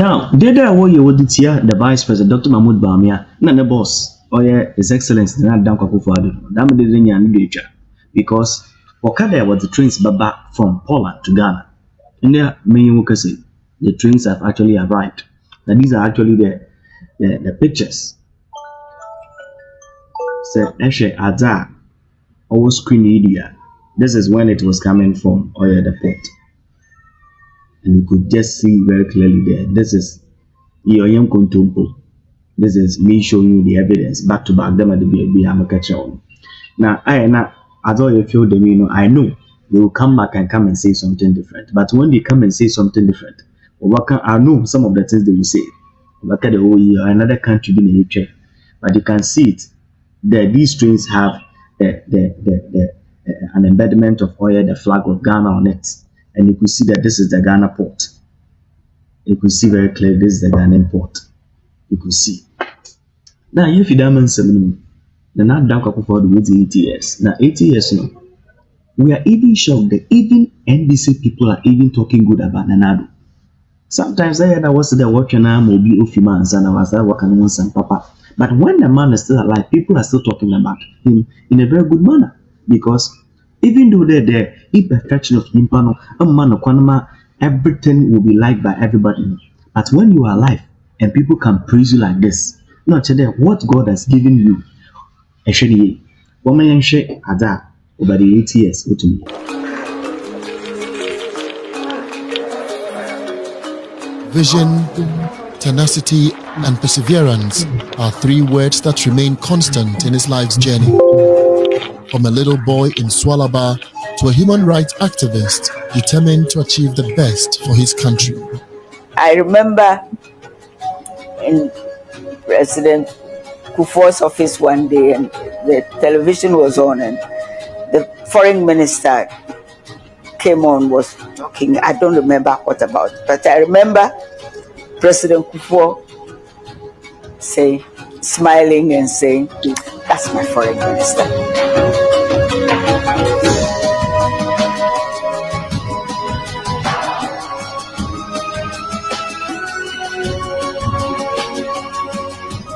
Now, there what you would hear the Vice President, Dr. Mahmoud Bawumia, not the boss, or His Excellency, not Dan Kwakufuadu, Dam de Linya because Wakada was the trains back from Poland to Ghana. And there, many workers say the trains have actually arrived. Now, these are actually the pictures. So, Eshe Ada, our screen media. This is when it was coming from the port. And you could just see very clearly there. This is Yoyam Kontumpo. This is me showing you the evidence back to back. Them at the baby I'm a catcher on. Now as all you feel them, I know they will come back and come and say something different. But when they come and say something different, I know some of the things they will say. Look at the whole year, another country being a chair. But you can see it. These trains have an embedment of the flag of Ghana on it. And you could see that this is the Ghana port. You could see very clearly this is the Ghanaian port. You could see. Now, if you don't mention the not down for the 8 years. Now, 8 years, we are even shocked that even NBC people are even talking good about Nanado. Sometimes I was there watching Mobi Ofimans and I was there working on some papa. But when the man is still alive, people are still talking about him in a very good manner because. Even though they're there, imperfection of Nimpano, a man of Kwanama, everything will be liked by everybody. But when you are alive and people can praise you like this, not today, what God has given you, actually, woman share Ada over the 8 years, to me. Vision, tenacity, and perseverance are 3 words that remain constant in his life's journey. From a little boy in Swalaba to a human rights activist determined to achieve the best for his country. I remember in President Kufuor's office one day and the television was on and the foreign minister came on, was talking. I don't remember what about, but I remember President Kufuor smiling and saying, "That's my foreign minister."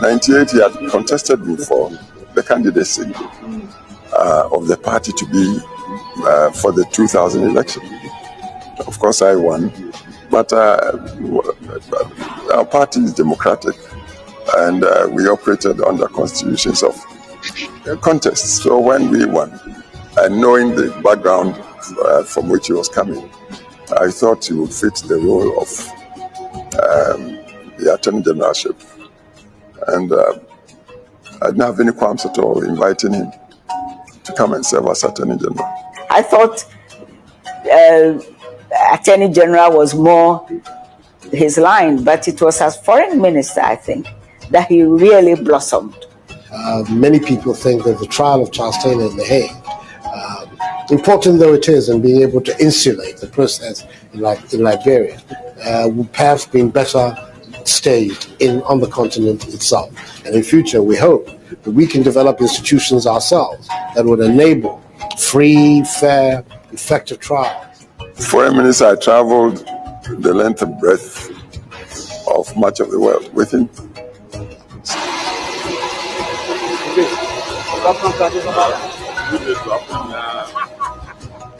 '98, he had contested me for the candidacy of the party to be for the 2000 election. Of course, I won, but our party is democratic, and we operated under constitutions of contests. So when we won, and knowing the background from which he was coming, I thought he would fit the role of the Attorney Generalship. And I didn't have any qualms at all inviting him to come and serve as Attorney General. I thought Attorney General was more his line, but it was as Foreign Minister, I think, that he really blossomed. Many people think that the trial of Charles Taylor in The Hague, important though it is in being able to insulate the process in Liberia, would perhaps been better staged on the continent itself. And in future, we hope that we can develop institutions ourselves that would enable free, fair, effective trials. Foreign Minister, I traveled the length and breadth of much of the world with him.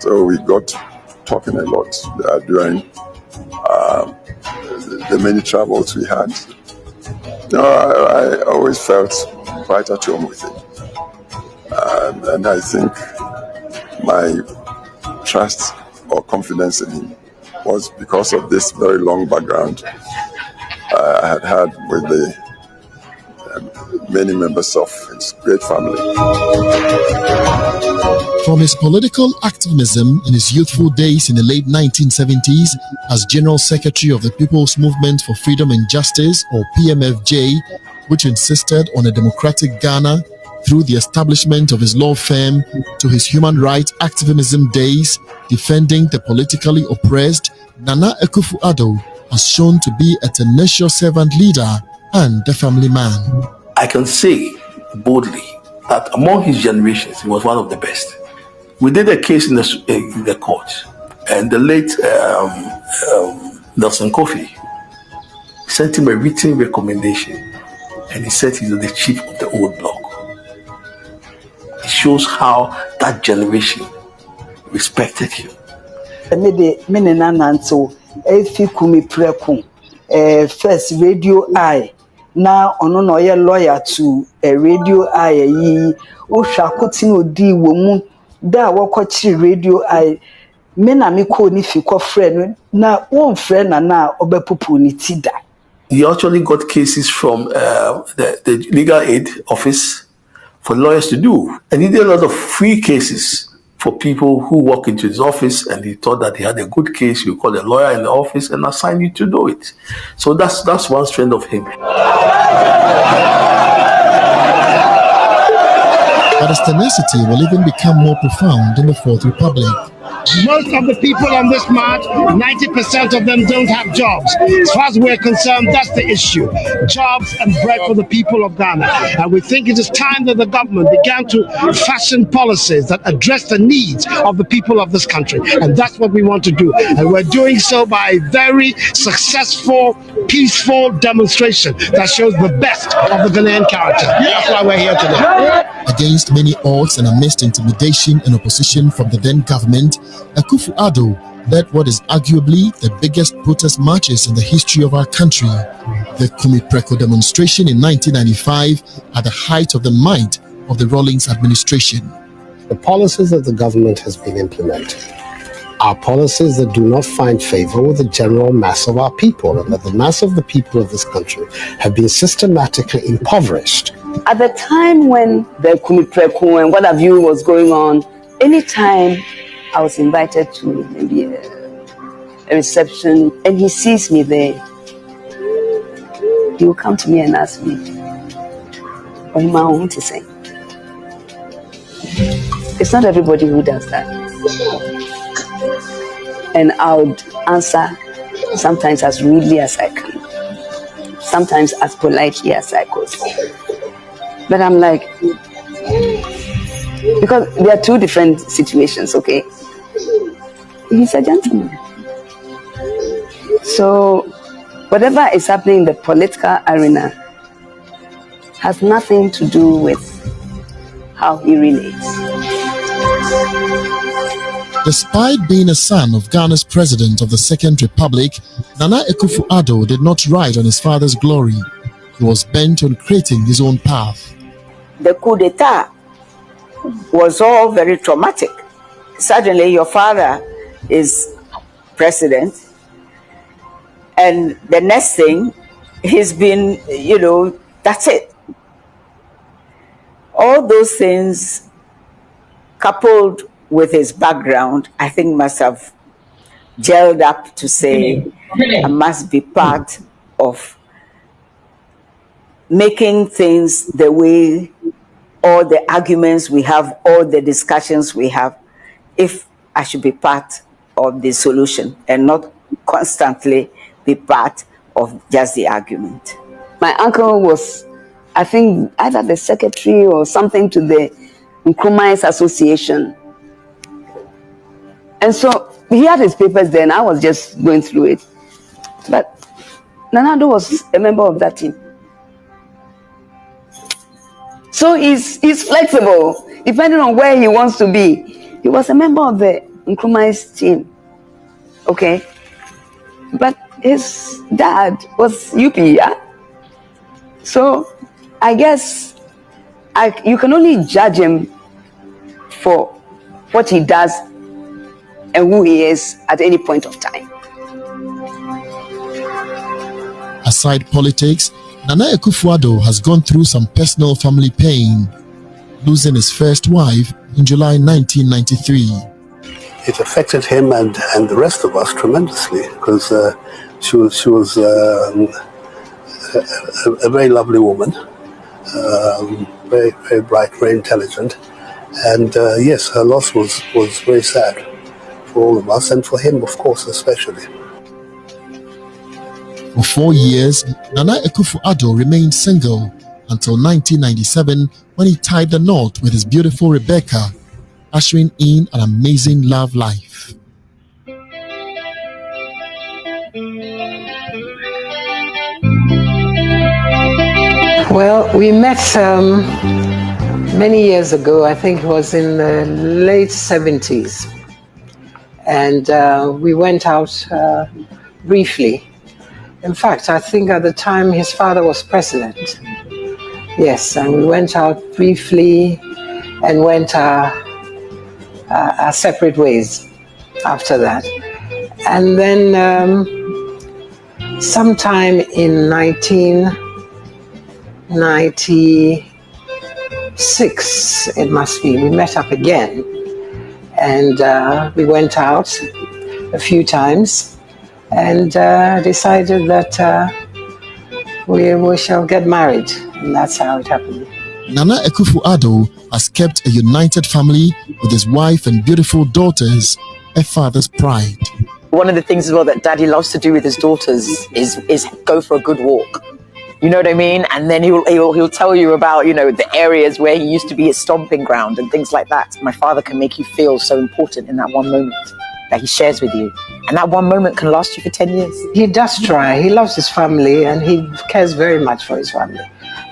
So we got talking a lot during the many travels we had. I always felt quite at home with him. And I think my trust or confidence in him was because of this very long background I had with the many members of his great family. From his political activism in his youthful days in the late 1970s as General Secretary of the People's Movement for Freedom and Justice, or PMFJ, which insisted on a democratic Ghana through the establishment of his law firm, to his human rights activism days defending the politically oppressed, Nana Akufo-Addo has shown to be a tenacious servant leader and a family man. I can say boldly that among his generations, he was one of the best. We did a case in the court, and the late Nelson Kofi sent him a written recommendation, and he said he's the chief of the old block. It shows how that generation respected him. First Radio Eye. Now on no lawyer to a Radio Eye yi o hwa kotin odi wo mu da wokochi Radio Eye me na me ko ni fi ko frɛ na won frɛ na obepupu ni ti da. He actually got cases from the legal aid office for lawyers to do, and he did a lot of free cases for people who walk into his office, and he thought that he had a good case. You call a lawyer in the office and assign you to do it. So that's one strength of him. But his tenacity will even become more profound in the Fourth Republic. Most of the people on this march, 90% of them don't have jobs. As far as we're concerned, that's the issue. Jobs and bread for the people of Ghana. And we think it is time that the government began to fashion policies that address the needs of the people of this country. And that's what we want to do. And we're doing so by a very successful, peaceful demonstration that shows the best of the Ghanaian character. That's why we're here today. Against many odds and amidst intimidation and opposition from the then government, Akufo-Addo led what is arguably the biggest protest marches in the history of our country. The Kumi-Preko demonstration in 1995 at the height of the might of the Rawlings administration. The policies that the government has been implementing are policies that do not find favor with the general mass of our people, and that the mass of the people of this country have been systematically impoverished. At the time when the Kumi-Preko and what have you was going on, anytime I was invited to maybe a reception and he sees me there, he will come to me and ask me, what am I want to say? It's not everybody who does that. And I would answer sometimes as rudely as I can, sometimes as politely as I could. But I'm like, because there are two different situations, okay? He's a gentleman. So whatever is happening in the political arena has nothing to do with how he relates. Despite being a son of Ghana's president of the Second Republic, Nana Akufo-Addo did not ride on his father's glory. He was bent on creating his own path. The coup d'etat was all very traumatic. Suddenly your father is president, and the next thing he's been, that's it. All those things coupled with his background, I think must have gelled up to say I must be part of making things the way, all the arguments we have, all the discussions we have, if I should be part of the solution and not constantly be part of just the argument. My uncle was, I think, either the secretary or something to the Nkrumah's Association. And so he had his papers then, I was just going through it. But Nana Addo was a member of that team. So he's flexible, depending on where he wants to be. He was a member of the Nkrumah's team, okay? But his dad was UP, yeah? So I guess you can only judge him for what he does and who he is at any point of time. Aside politics, Nana Akufo-Addo has gone through some personal family pain, losing his first wife in July 1993. It affected him and the rest of us tremendously, because she was a very lovely woman, very, very bright, very intelligent, and yes, her loss was very sad for all of us, and for him, of course, especially. For 4 years, Nana Akufo-Addo remained single until 1997, when he tied the knot with his beautiful Rebecca, ushering in an amazing love life. Well, we met many years ago. I think it was in the late 70s. And we went out briefly. In fact, I think at the time his father was president. Yes, and we went out briefly and went our separate ways after that. And then sometime in 1996, it must be, we met up again. And we went out a few times and decided that we shall get married. And that's how it happened. Nana Akufo-Addo has kept a united family with his wife and beautiful daughters, a father's pride. One of the things as well that Daddy loves to do with his daughters is go for a good walk. You know what I mean? And then he'll tell you about, the areas where he used to be his stomping ground and things like that. My father can make you feel so important in that one moment that he shares with you. And that one moment can last you for 10 years. He does try. He loves his family and he cares very much for his family.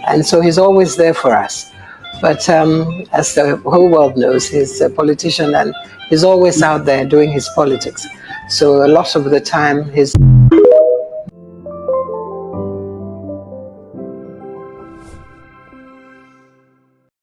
And so he's always there for us. But as the whole world knows, he's a politician and he's always out there doing his politics. So a lot of the time, his